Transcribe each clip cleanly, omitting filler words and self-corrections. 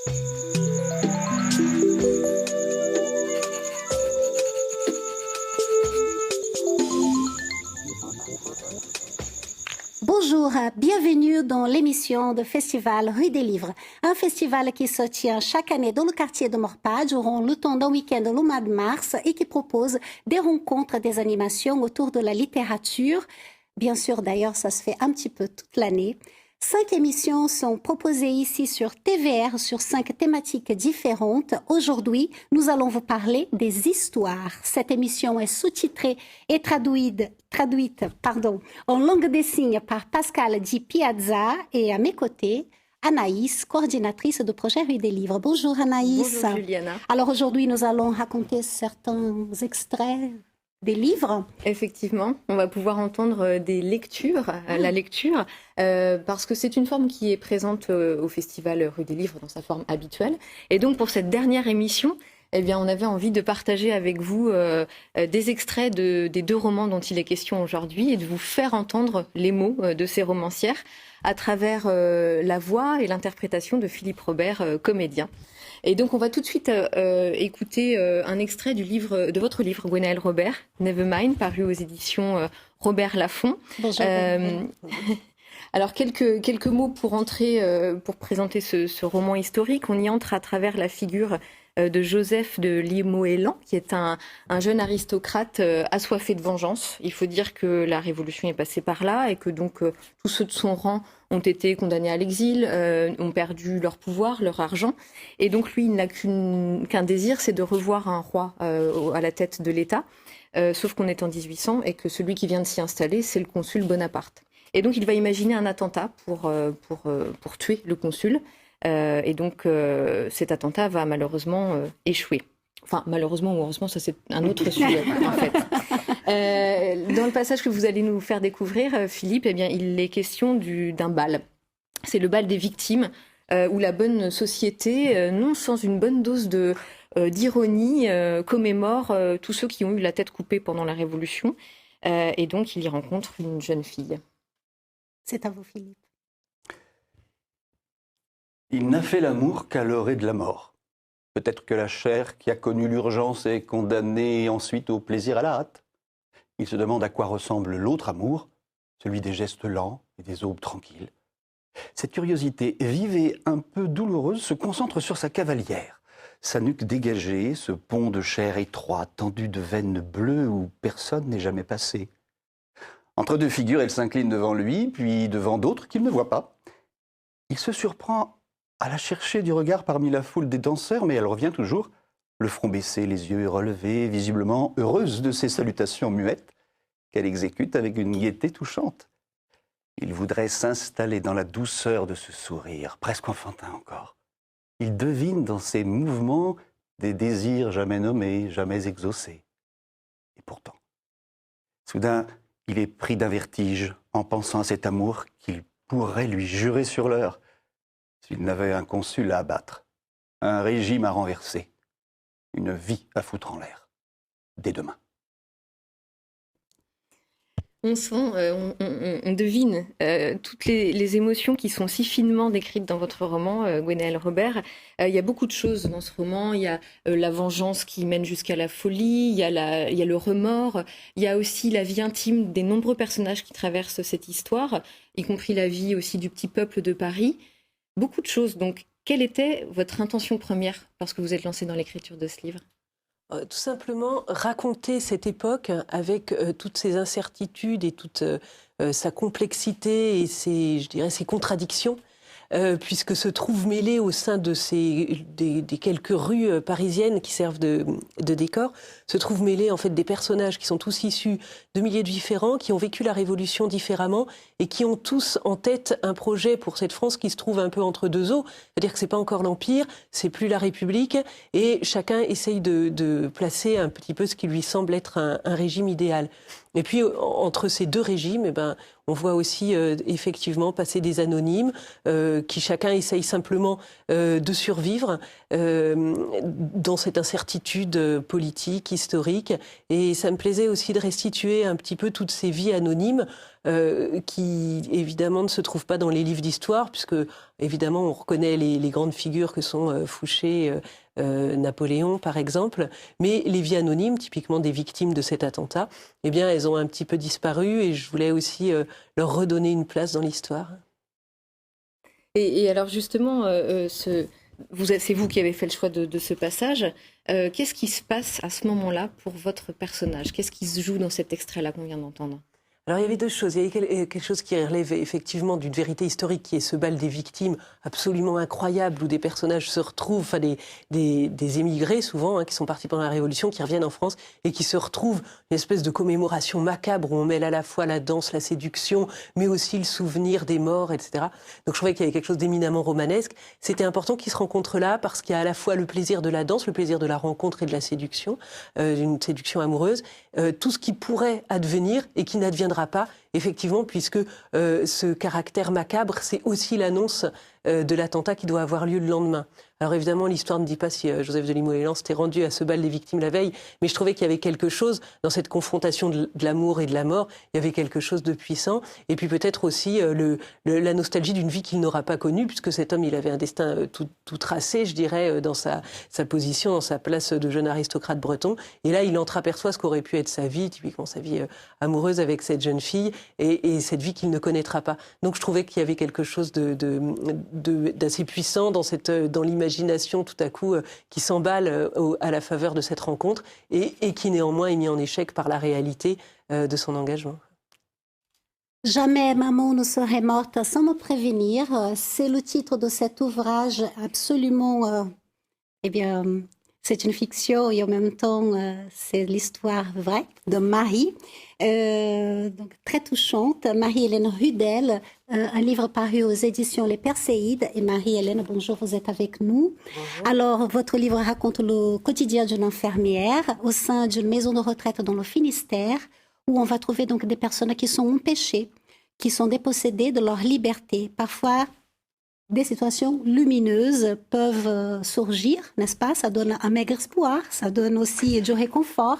Bonjour, bienvenue dans l'émission de Festival Rue des Livres, un festival qui se tient chaque année dans le quartier de Morpa durant le temps d'un week-end le mois de mars et qui propose des rencontres, des animations autour de la littérature. Bien sûr, d'ailleurs, ça se fait un petit peu toute l'année. 5 émissions sont proposées ici sur TVR sur 5 thématiques différentes. Aujourd'hui, nous allons vous parler des histoires. Cette émission est sous-titrée et traduite en langue des signes par Pascal Di Piazza et à mes côtés, Anaïs, coordinatrice de projet Rue des Livres. Bonjour Anaïs. Bonjour Juliana. Alors aujourd'hui, nous allons raconter certains extraits des livres. Effectivement, on va pouvoir entendre des lectures, la lecture, parce que c'est une forme qui est présente au Festival Rue des Livres dans sa forme habituelle. Et donc pour cette dernière émission, eh bien, on avait envie de partager avec vous des extraits des 2 romans dont il est question aujourd'hui et de vous faire entendre les mots de ces romancières à travers la voix et l'interprétation de Philippe Robert, comédien. Et donc, on va tout de suite écouter un extrait de votre livre, Gwenaëlle Robert, Nevermind, paru aux éditions Robert Laffont. Bonjour. Alors, quelques mots pour présenter ce roman historique. On y entre à travers la figure de Joseph de Limoëlan, qui est un jeune aristocrate assoiffé de vengeance. Il faut dire que la Révolution est passée par là et que donc tous ceux de son rang ont été condamnés à l'exil, ont perdu leur pouvoir, leur argent. Et donc lui, il n'a qu'un désir, c'est de revoir un roi à la tête de l'État, sauf qu'on est en 1800 et que celui qui vient de s'y installer, c'est le consul Bonaparte. Et donc il va imaginer un attentat pour tuer le consul. Et donc cet attentat va malheureusement échouer. Enfin, malheureusement ou heureusement, ça c'est un autre sujet en fait. Dans le passage que vous allez nous faire découvrir, Philippe, eh bien, il est question d'un bal. C'est le bal des victimes, où la bonne société, non sans une bonne dose d'ironie, commémore tous ceux qui ont eu la tête coupée pendant la Révolution. Et donc, il y rencontre une jeune fille. C'est à vous, Philippe. Il n'a fait l'amour qu'à l'orée de la mort. Peut-être que la chair qui a connu l'urgence est condamnée ensuite au plaisir à la hâte. Il se demande à quoi ressemble l'autre amour, celui des gestes lents et des aubes tranquilles. Cette curiosité vive et un peu douloureuse se concentre sur sa cavalière. Sa nuque dégagée, ce pont de chair étroit, tendu de veines bleues où personne n'est jamais passé. Entre 2 figures, elle s'incline devant lui, puis devant d'autres qu'il ne voit pas. Il se surprend à la chercher du regard parmi la foule des danseurs, mais elle revient toujours, le front baissé, les yeux relevés, visiblement heureuse de ces salutations muettes qu'elle exécute avec une gaieté touchante. Il voudrait s'installer dans la douceur de ce sourire, presque enfantin encore. Il devine dans ses mouvements des désirs jamais nommés, jamais exaucés. Et pourtant, soudain, il est pris d'un vertige en pensant à cet amour qu'il pourrait lui jurer sur l'heure s'il n'avait un consul à abattre, un régime à renverser, une vie à foutre en l'air, dès demain. On sent, on devine toutes les émotions qui sont si finement décrites dans votre roman, Gwenaëlle Robert. Il y a beaucoup de choses dans ce roman. Il y a la vengeance qui mène jusqu'à la folie, il y a le remords, il y a aussi la vie intime des nombreux personnages qui traversent cette histoire, y compris la vie aussi du petit peuple de Paris. Beaucoup de choses. Donc, quelle était votre intention première lorsque vous êtes lancé dans l'écriture de ce livre ? Tout simplement raconter cette époque avec toutes ses incertitudes et toute sa complexité et ses contradictions, puisque se trouvent mêlées au sein de des quelques rues parisiennes qui servent de décor, se trouvent mêlés en fait des personnages qui sont tous issus de milieux différents, qui ont vécu la Révolution différemment et qui ont tous en tête un projet pour cette France qui se trouve un peu entre 2 eaux. C'est-à-dire que c'est pas encore l'Empire, c'est plus la République, et chacun essaye de placer un petit peu ce qui lui semble être un régime idéal. Et puis entre ces 2 régimes, on voit aussi effectivement passer des anonymes qui chacun essaye simplement de survivre dans cette incertitude politique, historique. Et ça me plaisait aussi de restituer un petit peu toutes ces vies anonymes qui évidemment ne se trouvent pas dans les livres d'histoire, puisque évidemment on reconnaît les grandes figures que sont Fouché, Napoléon par exemple, mais les vies anonymes, typiquement des victimes de cet attentat, eh bien elles ont un petit peu disparu et je voulais aussi leur redonner une place dans l'histoire. Et alors justement, c'est vous qui avez fait le choix de ce passage. Qu'est-ce qui se passe à ce moment-là pour votre personnage? Qu'est-ce qui se joue dans cet extrait-là qu'on vient d'entendre? Alors il y avait deux choses. Il y avait quelque chose qui relève effectivement d'une vérité historique, qui est ce bal des victimes absolument incroyable, où des personnages se retrouvent, enfin des émigrés souvent, hein, qui sont partis pendant la Révolution, qui reviennent en France et qui se retrouvent une espèce de commémoration macabre où on mêle à la fois la danse, la séduction, mais aussi le souvenir des morts, etc. Donc je trouvais qu'il y avait quelque chose d'éminemment romanesque. C'était important qu'ils se rencontrent là parce qu'il y a à la fois le plaisir de la danse, le plaisir de la rencontre et de la séduction, d'une séduction amoureuse, tout ce qui pourrait advenir et qui n'adviendra pas, effectivement, puisque ce caractère macabre, c'est aussi l'annonce de l'attentat qui doit avoir lieu le lendemain. Alors évidemment, l'histoire ne dit pas si Joseph de Limoëlan s'était rendu à ce bal des victimes la veille, mais je trouvais qu'il y avait quelque chose dans cette confrontation de l'amour et de la mort, il y avait quelque chose de puissant, et puis peut-être aussi la nostalgie d'une vie qu'il n'aura pas connue, puisque cet homme, il avait un destin tout tracé, je dirais, dans sa position, dans sa place de jeune aristocrate breton, et là, il entreaperçoit ce qu'aurait pu être sa vie, typiquement sa vie amoureuse avec cette jeune fille, et cette vie qu'il ne connaîtra pas. Donc je trouvais qu'il y avait quelque chose d'assez puissant dans l'imagination tout à coup qui s'emballe à la faveur de cette rencontre et qui néanmoins est mis en échec par la réalité de son engagement. Jamais maman ne serait morte sans me prévenir. C'est le titre de cet ouvrage absolument... c'est une fiction et en même temps, c'est l'histoire vraie de Marie, donc très touchante. Marie-Hélène Rudel, un livre paru aux éditions Les Perséides. Et Marie-Hélène, bonjour, vous êtes avec nous. Bonjour. Alors, votre livre raconte le quotidien d'une infirmière au sein d'une maison de retraite dans le Finistère, où on va trouver donc des personnes qui sont empêchées, qui sont dépossédées de leur liberté. Parfois, des situations lumineuses peuvent surgir, n'est-ce pas? Ça donne un maigre espoir, ça donne aussi du réconfort.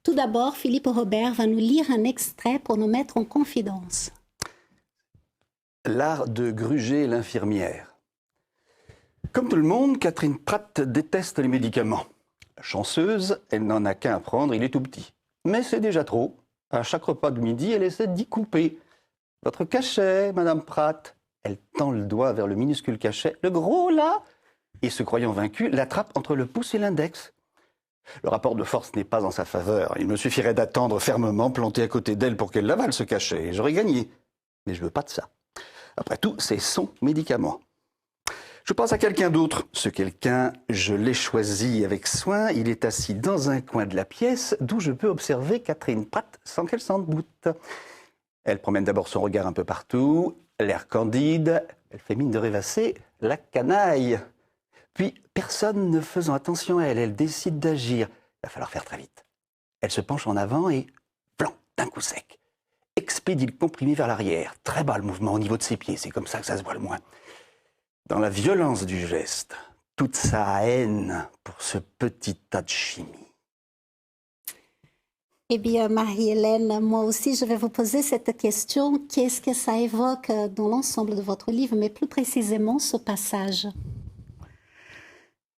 Tout d'abord, Philippe Robert va nous lire un extrait pour nous mettre en confidence. L'art de gruger l'infirmière. Comme tout le monde, Catherine Pratt déteste les médicaments. Chanceuse, elle n'en a qu'un à prendre, il est tout petit. Mais c'est déjà trop. À chaque repas de midi, elle essaie d'y couper. Votre cachet, Madame Pratt. Elle tend le doigt vers le minuscule cachet. Le gros, là, et se croyant vaincu, l'attrape entre le pouce et l'index. Le rapport de force n'est pas en sa faveur. Il me suffirait d'attendre fermement, planté à côté d'elle pour qu'elle l'avale, ce cachet, et j'aurais gagné. Mais je veux pas de ça. Après tout, c'est son médicament. Je pense à quelqu'un d'autre. Ce quelqu'un, je l'ai choisi avec soin. Il est assis dans un coin de la pièce, d'où je peux observer Catherine Pratt sans qu'elle s'en doute. Elle promène d'abord son regard un peu partout, l'air candide, elle fait mine de rêvasser la canaille. Puis, personne ne faisant attention à elle, elle décide d'agir. Il va falloir faire très vite. Elle se penche en avant et, plan, d'un coup sec, expédie le comprimé vers l'arrière. Très bas le mouvement au niveau de ses pieds, c'est comme ça que ça se voit le moins. Dans la violence du geste, toute sa haine pour ce petit tas de chimie. Eh bien, Marie-Hélène, moi aussi, je vais vous poser cette question. Qu'est-ce que ça évoque dans l'ensemble de votre livre, mais plus précisément ce passage?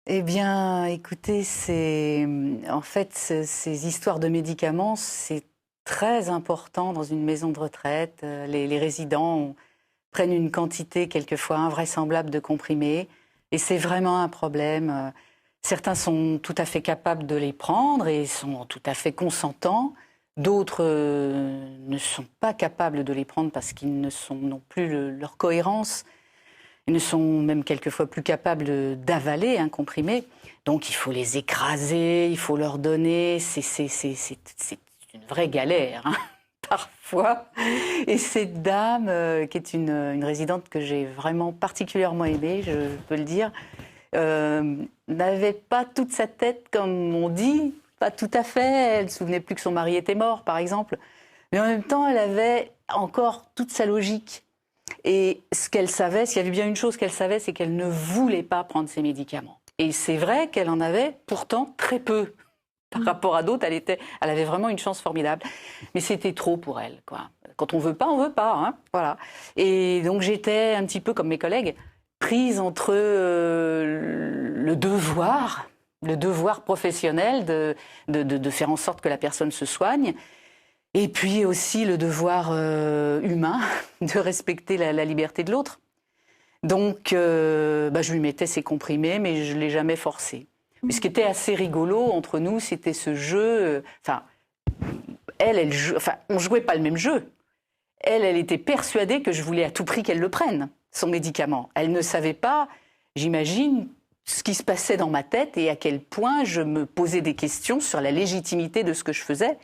Eh bien, écoutez, en fait, ces histoires de médicaments, c'est très important dans une maison de retraite. Les résidents prennent une quantité quelquefois invraisemblable de comprimés, et c'est vraiment un problème. Certains sont tout à fait capables de les prendre et sont tout à fait consentants. D'autres ne sont pas capables de les prendre parce qu'ils ne sont non plus leur cohérence. Ils ne sont même quelquefois plus capables d'avaler un comprimé. Donc il faut les écraser, il faut leur donner. C'est une vraie galère, hein, parfois. Et cette dame, qui est une résidente que j'ai vraiment particulièrement aimée, je peux le dire, n'avait pas toute sa tête, comme on dit, pas tout à fait. Elle ne se souvenait plus que son mari était mort, par exemple. Mais en même temps, elle avait encore toute sa logique. Et ce qu'elle savait, s'il y avait bien une chose qu'elle savait, c'est qu'elle ne voulait pas prendre ses médicaments. Et c'est vrai qu'elle en avait pourtant très peu. Par rapport à d'autres, elle avait vraiment une chance formidable. Mais c'était trop pour elle, quoi. Quand on veut pas, hein, voilà. Et donc j'étais un petit peu comme mes collègues, prise entre le devoir professionnel de faire en sorte que la personne se soigne, et puis aussi le devoir humain de respecter la liberté de l'autre. Donc, je lui mettais ses comprimés, mais je ne l'ai jamais forcé. Mais ce qui était assez rigolo entre nous, c'était ce jeu. On ne jouait pas le même jeu. Elle était persuadée que je voulais à tout prix qu'elle le prenne, son médicament. Elle ne savait pas, j'imagine, ce qui se passait dans ma tête et à quel point je me posais des questions sur la légitimité de ce que je faisais.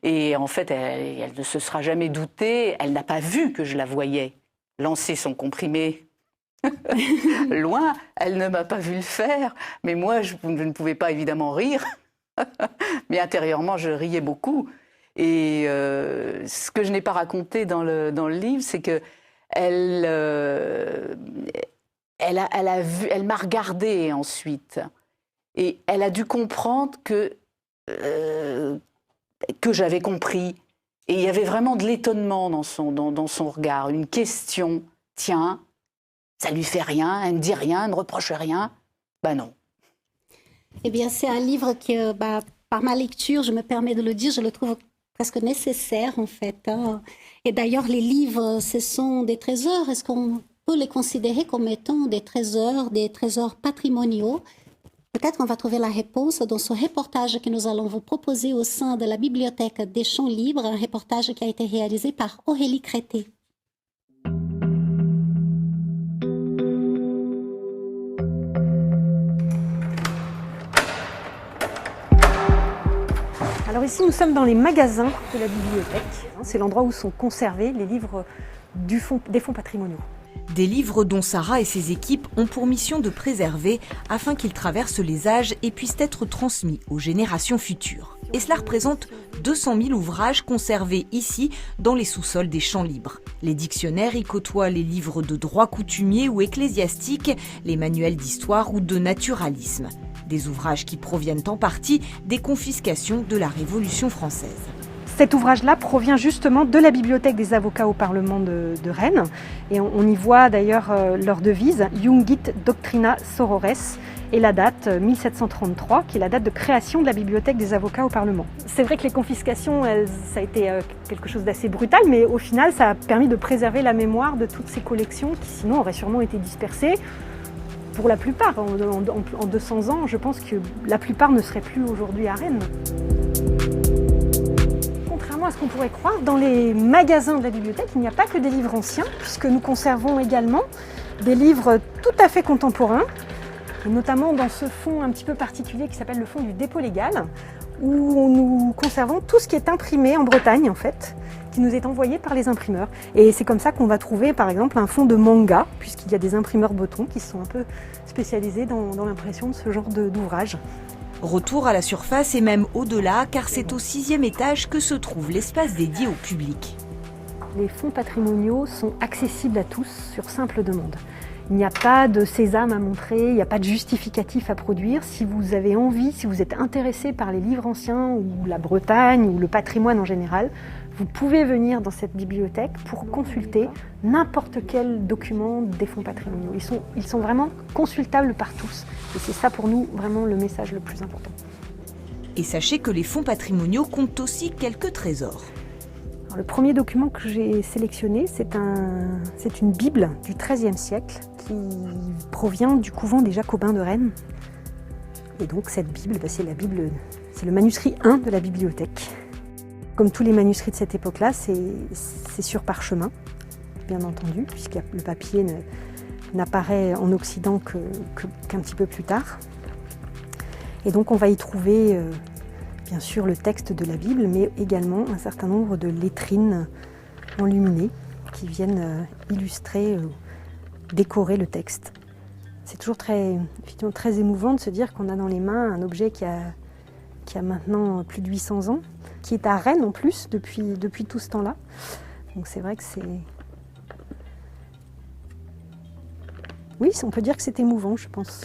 Et en fait, elle ne se sera jamais doutée, elle n'a pas vu que je la voyais lancer son comprimé loin. Elle ne m'a pas vu le faire, mais moi, je ne pouvais pas évidemment rire. Mais intérieurement, je riais beaucoup. Et ce que je n'ai pas raconté dans le livre, c'est que elle m'a regardée ensuite. Et elle a dû comprendre que j'avais compris. Et il y avait vraiment de l'étonnement dans son regard, une question. Tiens, ça lui fait rien, elle ne dit rien, elle ne reproche rien. Ben non. Eh bien, c'est un livre que, par ma lecture, je me permets de le dire, je le trouve presque nécessaire, en fait. Hein. Et d'ailleurs, les livres, ce sont des trésors. Est-ce qu'on peut les considérer comme étant des trésors patrimoniaux? Peut-être on va trouver la réponse dans ce reportage que nous allons vous proposer au sein de la Bibliothèque des Champs Libres, un reportage qui a été réalisé par Aurélie Crété. Alors ici, nous sommes dans les magasins de la bibliothèque. C'est l'endroit où sont conservés les livres des fonds patrimoniaux. Des livres dont Sarah et ses équipes ont pour mission de préserver afin qu'ils traversent les âges et puissent être transmis aux générations futures. Et cela représente 200 000 ouvrages conservés ici dans les sous-sols des Champs Libres. Les dictionnaires y côtoient les livres de droit coutumier ou ecclésiastique, les manuels d'histoire ou de naturalisme. Des ouvrages qui proviennent en partie des confiscations de la Révolution française. Cet ouvrage-là provient justement de la Bibliothèque des avocats au Parlement de Rennes. Et on y voit d'ailleurs leur devise, Jungit Doctrina Sorores, et la date 1733, qui est la date de création de la Bibliothèque des avocats au Parlement. C'est vrai que les confiscations, ça a été quelque chose d'assez brutal, mais au final, ça a permis de préserver la mémoire de toutes ces collections qui sinon auraient sûrement été dispersées. Pour la plupart, en 200 ans, je pense que la plupart ne seraient plus aujourd'hui à Rennes. Contrairement à ce qu'on pourrait croire, dans les magasins de la bibliothèque, il n'y a pas que des livres anciens, puisque nous conservons également des livres tout à fait contemporains, et notamment dans ce fonds un petit peu particulier qui s'appelle le fonds du dépôt légal, où nous conservons tout ce qui est imprimé en Bretagne, en fait, qui nous est envoyé par les imprimeurs. Et c'est comme ça qu'on va trouver, par exemple, un fonds de manga, puisqu'il y a des imprimeurs bretons qui sont un peu spécialisés dans l'impression de ce genre d'ouvrage. Retour à la surface et même au-delà, car c'est au 6e étage que se trouve l'espace dédié au public. Les fonds patrimoniaux sont accessibles à tous sur simple demande. Il n'y a pas de sésame à montrer, il n'y a pas de justificatif à produire. Si vous avez envie, si vous êtes intéressé par les livres anciens ou la Bretagne ou le patrimoine en général, vous pouvez venir dans cette bibliothèque pour consulter n'importe quel document des fonds patrimoniaux. Ils sont vraiment consultables par tous. Et c'est ça pour nous vraiment le message le plus important. Et sachez que les fonds patrimoniaux comptent aussi quelques trésors. Alors, le premier document que j'ai sélectionné, c'est une Bible du XIIIe siècle qui provient du couvent des Jacobins de Rennes. Et donc cette Bible, c'est le manuscrit 1 de la bibliothèque. Comme tous les manuscrits de cette époque-là, c'est sur parchemin, bien entendu, puisque le papier n'apparaît en Occident qu'un petit peu plus tard. Et donc on va y trouver bien sûr le texte de la Bible, mais également un certain nombre de lettrines enluminées qui viennent illustrer, décorer le texte. C'est toujours effectivement très émouvant de se dire qu'on a dans les mains un objet qui a maintenant plus de 800 ans, qui est à Rennes en plus depuis tout ce temps-là. Donc c'est vrai que c'est... Oui, on peut dire que c'est émouvant, je pense.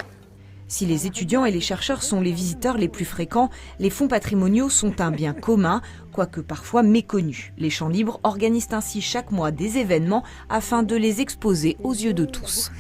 Si les étudiants et les chercheurs sont les visiteurs les plus fréquents, les fonds patrimoniaux sont un bien commun, quoique parfois méconnu. Les Champs Libres organisent ainsi chaque mois des événements afin de les exposer aux yeux de tous.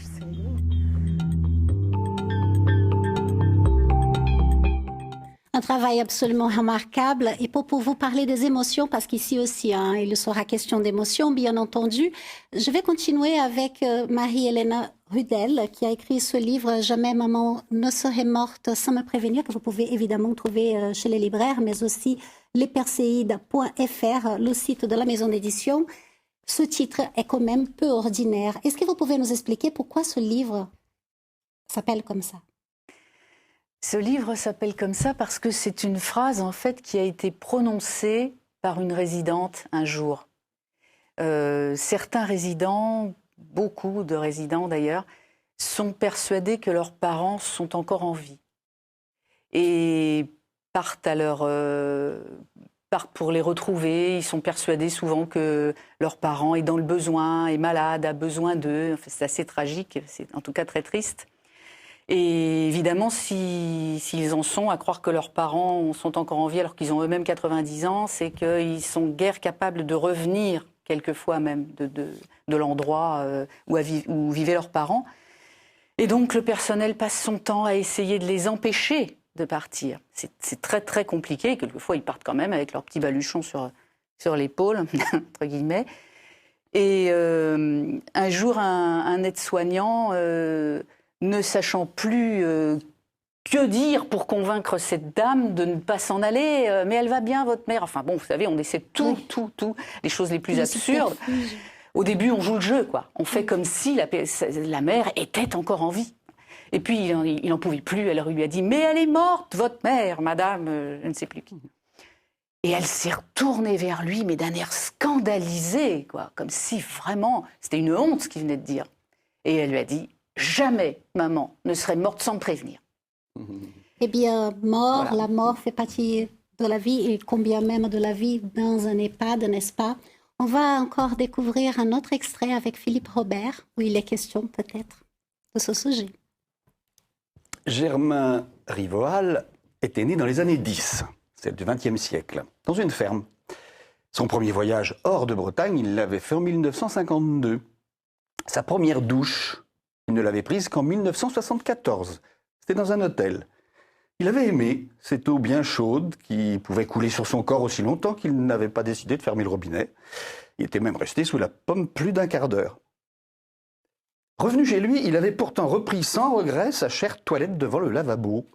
Un travail absolument remarquable. Et pour vous parler des émotions, parce qu'ici aussi, il sera question d'émotions, bien entendu, je vais continuer avec Marie-Hélène Rudel, qui a écrit ce livre « Jamais maman ne serait morte sans me prévenir », que vous pouvez évidemment trouver chez les libraires, mais aussi lesperséides.fr, le site de la maison d'édition. Ce titre est quand même peu ordinaire. Est-ce que vous pouvez nous expliquer pourquoi ce livre s'appelle comme ça ? Ce livre s'appelle comme ça parce que c'est une phrase en fait qui a été prononcée par une résidente un jour. Certains résidents, beaucoup de résidents d'ailleurs, sont persuadés que leurs parents sont encore en vie et partent pour les retrouver. Ils sont persuadés souvent que leur parent est dans le besoin, est malade, a besoin d'eux. Enfin, c'est assez tragique, c'est en tout cas très triste. Et évidemment, s'ils en sont à croire que leurs parents sont encore en vie alors qu'ils ont eux-mêmes 90 ans, c'est qu'ils sont guère capables de revenir, quelquefois même, de l'endroit où vivaient leurs parents. Et donc, le personnel passe son temps à essayer de les empêcher de partir. C'est très, très compliqué. Quelquefois, ils partent quand même avec leur petit baluchon sur l'épaule, entre guillemets. Et un jour, un aide-soignant... ne sachant plus que dire pour convaincre cette dame de ne pas s'en aller. Mais elle va bien, votre mère. Enfin bon, vous savez, on essaie tout, les choses les plus absurdes. Au début, on joue le jeu, quoi. On fait comme si la mère était encore en vie. Et puis, il n'en pouvait plus. Elle lui a dit « Mais elle est morte, votre mère, madame, je ne sais plus qui. » Et elle s'est retournée vers lui, mais d'un air scandalisé, quoi. Comme si vraiment, c'était une honte ce qu'il venait de dire. Et elle lui a dit « Jamais maman ne serait morte sans me prévenir. » Eh bien, Voilà. La mort fait partie de la vie, et combien même de la vie dans un EHPAD, n'est-ce pas? On va encore découvrir un autre extrait avec Philippe Robert, où il est question peut-être de ce sujet. Germain Rivoal était né dans les années 10, celle du XXe siècle, dans une ferme. Son premier voyage hors de Bretagne, il l'avait fait en 1952. Sa première douche, il ne l'avait prise qu'en 1974. C'était dans un hôtel. Il avait aimé cette eau bien chaude qui pouvait couler sur son corps aussi longtemps qu'il n'avait pas décidé de fermer le robinet. Il était même resté sous la pomme plus d'un quart d'heure. Revenu chez lui, il avait pourtant repris sans regret sa chère toilette devant le lavabo.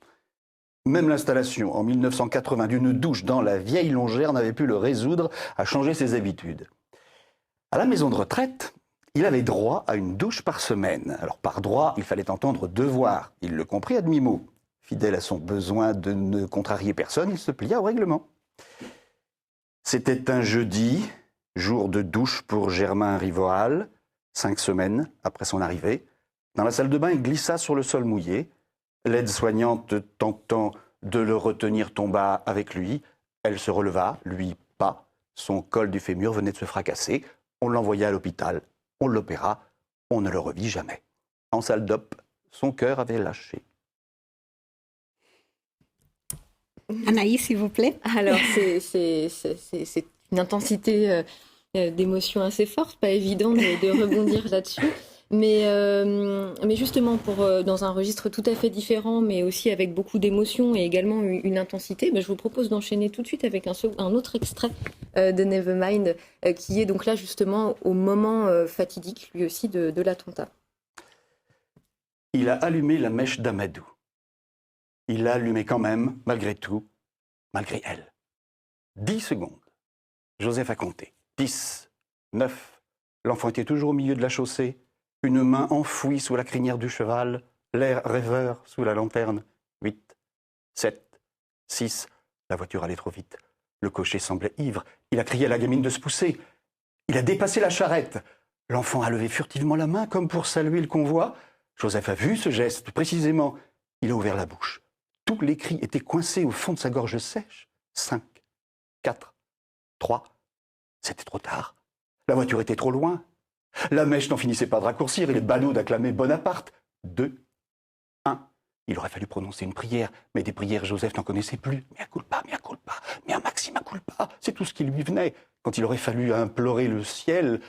Même l'installation en 1980 d'une douche dans la vieille longère n'avait pu le résoudre à changer ses habitudes. À la maison de retraite, il avait droit à une douche par semaine. Alors par droit, il fallait entendre devoir. Il le comprit à demi-mot. Fidèle à son besoin de ne contrarier personne, il se plia au règlement. C'était un jeudi, jour de douche pour Germain Rivoal, 5 semaines après son arrivée. Dans la salle de bain, il glissa sur le sol mouillé. L'aide-soignante tentant de le retenir tomba avec lui. Elle se releva, lui pas. Son col du fémur venait de se fracasser. On l'envoya à l'hôpital. On l'opéra. On ne le revit jamais. En salle d'op, son cœur avait lâché. Anaïs, s'il vous plaît. Alors, c'est une intensité d'émotion assez forte, pas évident de rebondir là-dessus. Mais justement, dans un registre tout à fait différent, mais aussi avec beaucoup d'émotion et également une intensité, je vous propose d'enchaîner tout de suite avec un autre extrait de Nevermind, qui est donc là justement au moment fatidique, lui aussi, de l'attentat. Il a allumé la mèche d'Amadou. Il l'a allumée quand même, malgré tout, malgré elle. 10 secondes. Joseph a compté. 10, 9. L'enfant était toujours au milieu de la chaussée. Une main enfouie sous la crinière du cheval. L'air rêveur sous la lanterne. 8, 7, 6. La voiture allait trop vite. Le cocher semblait ivre. Il a crié à la gamine de se pousser. Il a dépassé la charrette. L'enfant a levé furtivement la main comme pour saluer le convoi. Joseph a vu ce geste précisément. Il a ouvert la bouche. Tous les cris étaient coincés au fond de sa gorge sèche. 5, 4, 3, c'était trop tard. La voiture était trop loin. La mèche n'en finissait pas de raccourcir et les badauds d'acclamer Bonaparte. 2, 1. Il aurait fallu prononcer une prière, mais des prières, Joseph n'en connaissait plus. Mea culpa, mea maxima culpa. C'est tout ce qui lui venait. Quand il aurait fallu implorer le ciel,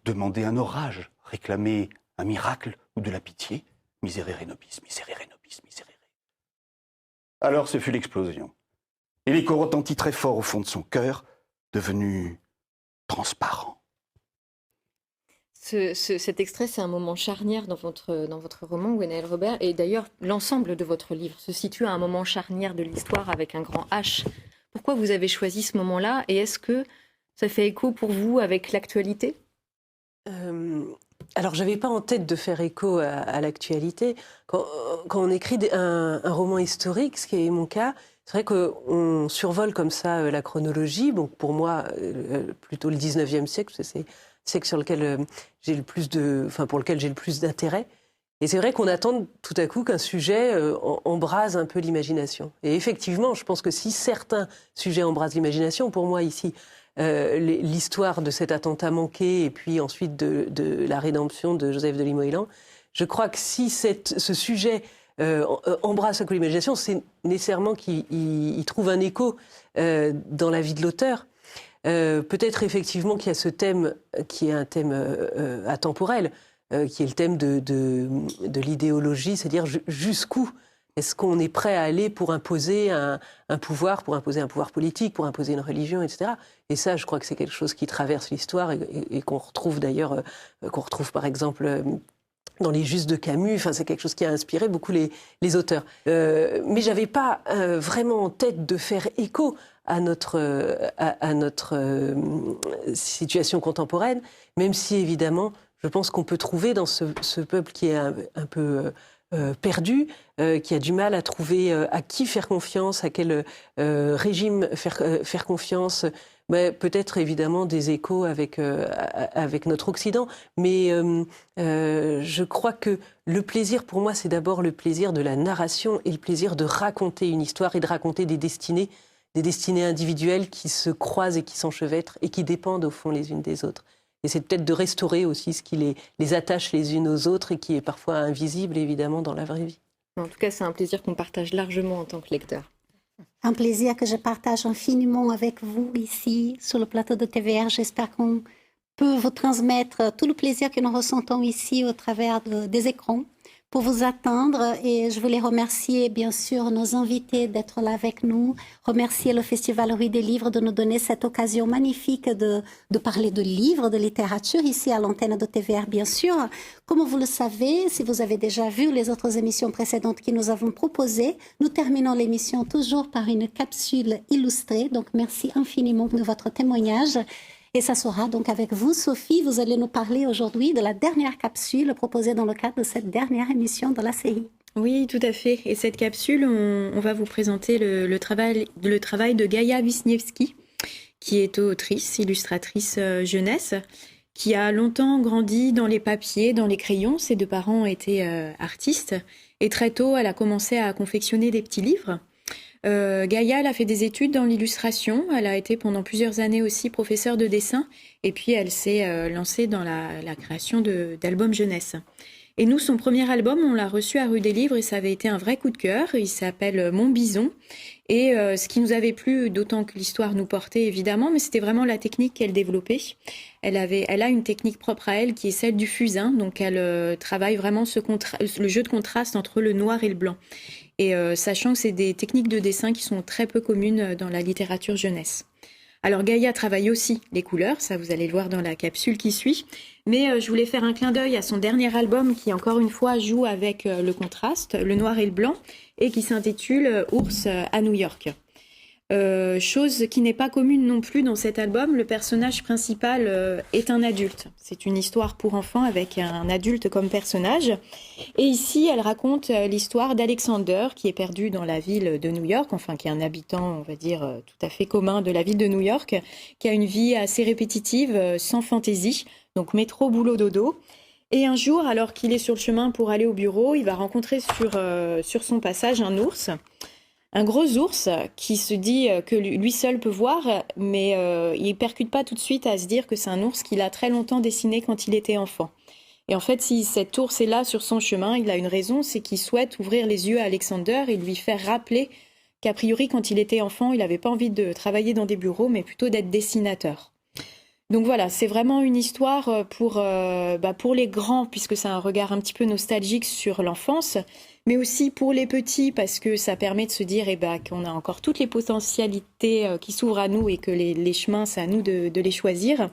demander un orage, réclamer un miracle ou de la pitié, miserere nobis, miserere nobis, miserere. Alors ce fut l'explosion. Et l'écho retentit très fort au fond de son cœur, devenu transparent. Cet extrait, c'est un moment charnière dans votre roman, Gwenaëlle Robert, et d'ailleurs, l'ensemble de votre livre se situe à un moment charnière de l'histoire avec un grand H. Pourquoi vous avez choisi ce moment-là, et est-ce que ça fait écho pour vous avec l'actualité ? Alors, je n'avais pas en tête de faire écho à l'actualité. Quand on écrit un roman historique, ce qui est mon cas, c'est vrai qu'on survole comme ça la chronologie. Bon, pour moi, plutôt le 19e siècle, c'est siècle sur lequel pour lequel j'ai le plus d'intérêt. Et c'est vrai qu'on attend tout à coup qu'un sujet embrase un peu l'imagination. Et effectivement, je pense que si certains sujets embrasent l'imagination, pour moi ici, l'histoire de cet attentat manqué et puis ensuite de la rédemption de Joseph de Limoëlan, je crois que si ce sujet embrasse un peu l'imagination, c'est nécessairement qu'il trouve un écho dans la vie de l'auteur. Peut-être effectivement qu'il y a ce thème qui est un thème atemporel, qui est le thème de l'idéologie, c'est-à-dire jusqu'où est-ce qu'on est prêt à aller pour imposer un pouvoir politique, pour imposer une religion, etc. Et ça, je crois que c'est quelque chose qui traverse l'histoire et qu'on retrouve d'ailleurs, par exemple dans les Justes de Camus. Enfin, c'est quelque chose qui a inspiré beaucoup les auteurs. Mais j'avais pas vraiment en tête de faire écho à notre situation contemporaine, même si évidemment, je pense qu'on peut trouver dans ce peuple qui est un peu perdu, qui a du mal à trouver à qui faire confiance, à quel régime faire confiance. Peut-être évidemment des échos avec notre Occident, mais je crois que le plaisir pour moi, c'est d'abord le plaisir de la narration et le plaisir de raconter une histoire et de raconter des destinées individuelles qui se croisent et qui s'enchevêtrent et qui dépendent au fond les unes des autres. Et c'est peut-être de restaurer aussi ce qui les attache les unes aux autres et qui est parfois invisible, évidemment, dans la vraie vie. En tout cas, c'est un plaisir qu'on partage largement en tant que lecteur. Un plaisir que je partage infiniment avec vous ici, sur le plateau de TVR. J'espère qu'on peut vous transmettre tout le plaisir que nous ressentons ici au travers des écrans pour vous attendre. Et je voulais remercier, bien sûr, nos invités d'être là avec nous, remercier le Festival Rue des Livres de nous donner cette occasion magnifique de parler de livres, de littérature, ici à l'antenne de TVR, bien sûr. Comme vous le savez, si vous avez déjà vu les autres émissions précédentes que nous avons proposées, nous terminons l'émission toujours par une capsule illustrée. Donc, merci infiniment de votre témoignage. Et ça sera donc avec vous, Sophie. Vous allez nous parler aujourd'hui de la dernière capsule proposée dans le cadre de cette dernière émission de la série. Oui, tout à fait. Et cette capsule, on va vous présenter le travail de Gaïa Wisniewski, qui est autrice, illustratrice jeunesse, qui a longtemps grandi dans les papiers, dans les crayons. Ses deux parents étaient artistes. Et très tôt, elle a commencé à confectionner des petits livres. Gaïa, elle a fait des études dans l'illustration. Elle a été pendant plusieurs années aussi professeure de dessin. Et puis, elle s'est lancée dans la création d'albums jeunesse. Et nous, son premier album, on l'a reçu à Rue des Livres et ça avait été un vrai coup de cœur. Il s'appelle Mon Bison. Et ce qui nous avait plu, d'autant que l'histoire nous portait évidemment, mais c'était vraiment la technique qu'elle développait. Elle a une technique propre à elle qui est celle du fusain. Donc, elle travaille vraiment le jeu de contraste entre le noir et le blanc. Et sachant que c'est des techniques de dessin qui sont très peu communes dans la littérature jeunesse. Alors Gaïa travaille aussi les couleurs, ça vous allez le voir dans la capsule qui suit. Mais je voulais faire un clin d'œil à son dernier album qui, encore une fois, joue avec le contraste, le noir et le blanc, et qui s'intitule Ours à New York. Chose qui n'est pas commune non plus dans cet album, le personnage principal est un adulte. C'est une histoire pour enfants avec un adulte comme personnage. Et ici, elle raconte l'histoire d'Alexander qui est perdu dans la ville de New York, enfin qui est un habitant, on va dire, tout à fait commun de la ville de New York, qui a une vie assez répétitive, sans fantaisie, donc métro, boulot, dodo. Et un jour, alors qu'il est sur le chemin pour aller au bureau, il va rencontrer sur son passage un ours. un gros ours qui se dit que lui seul peut voir, mais il percute pas tout de suite à se dire que c'est un ours qu'il a très longtemps dessiné quand il était enfant. Et en fait, si cet ours est là sur son chemin, il a une raison, c'est qu'il souhaite ouvrir les yeux à Alexander et lui faire rappeler qu'a priori, quand il était enfant, il n'avait pas envie de travailler dans des bureaux, mais plutôt d'être dessinateur. Donc voilà, c'est vraiment une histoire pour les grands, puisque c'est un regard un petit peu nostalgique sur l'enfance, mais aussi pour les petits, parce que ça permet de se dire qu'on a encore toutes les potentialités qui s'ouvrent à nous et que les chemins, c'est à nous de les choisir.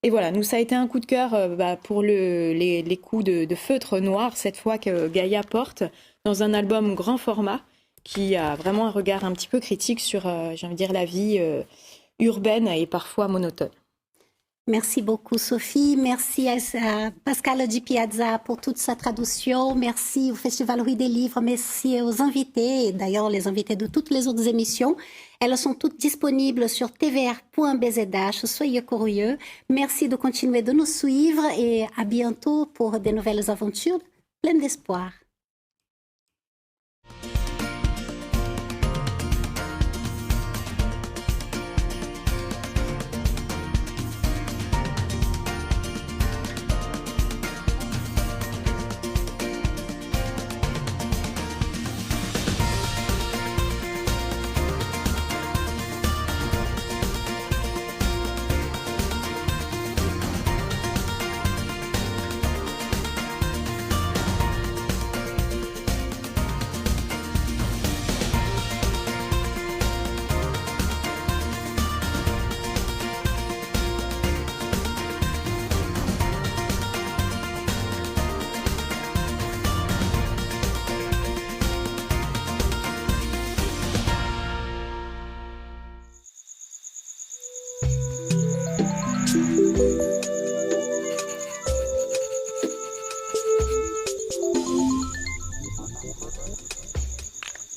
Et voilà, nous, ça a été un coup de cœur pour les coups de feutre noir, cette fois que Gaïa porte, dans un album grand format, qui a vraiment un regard un petit peu critique sur, la vie urbaine et parfois monotone. Merci beaucoup, Sophie. Merci à Pascal Di Piazza pour toute sa traduction. Merci au Festival Rue des Livres. Merci aux invités, et d'ailleurs les invités de toutes les autres émissions. Elles sont toutes disponibles sur tvr.bzh. Soyez curieux. Merci de continuer de nous suivre et à bientôt pour de nouvelles aventures pleines d'espoir.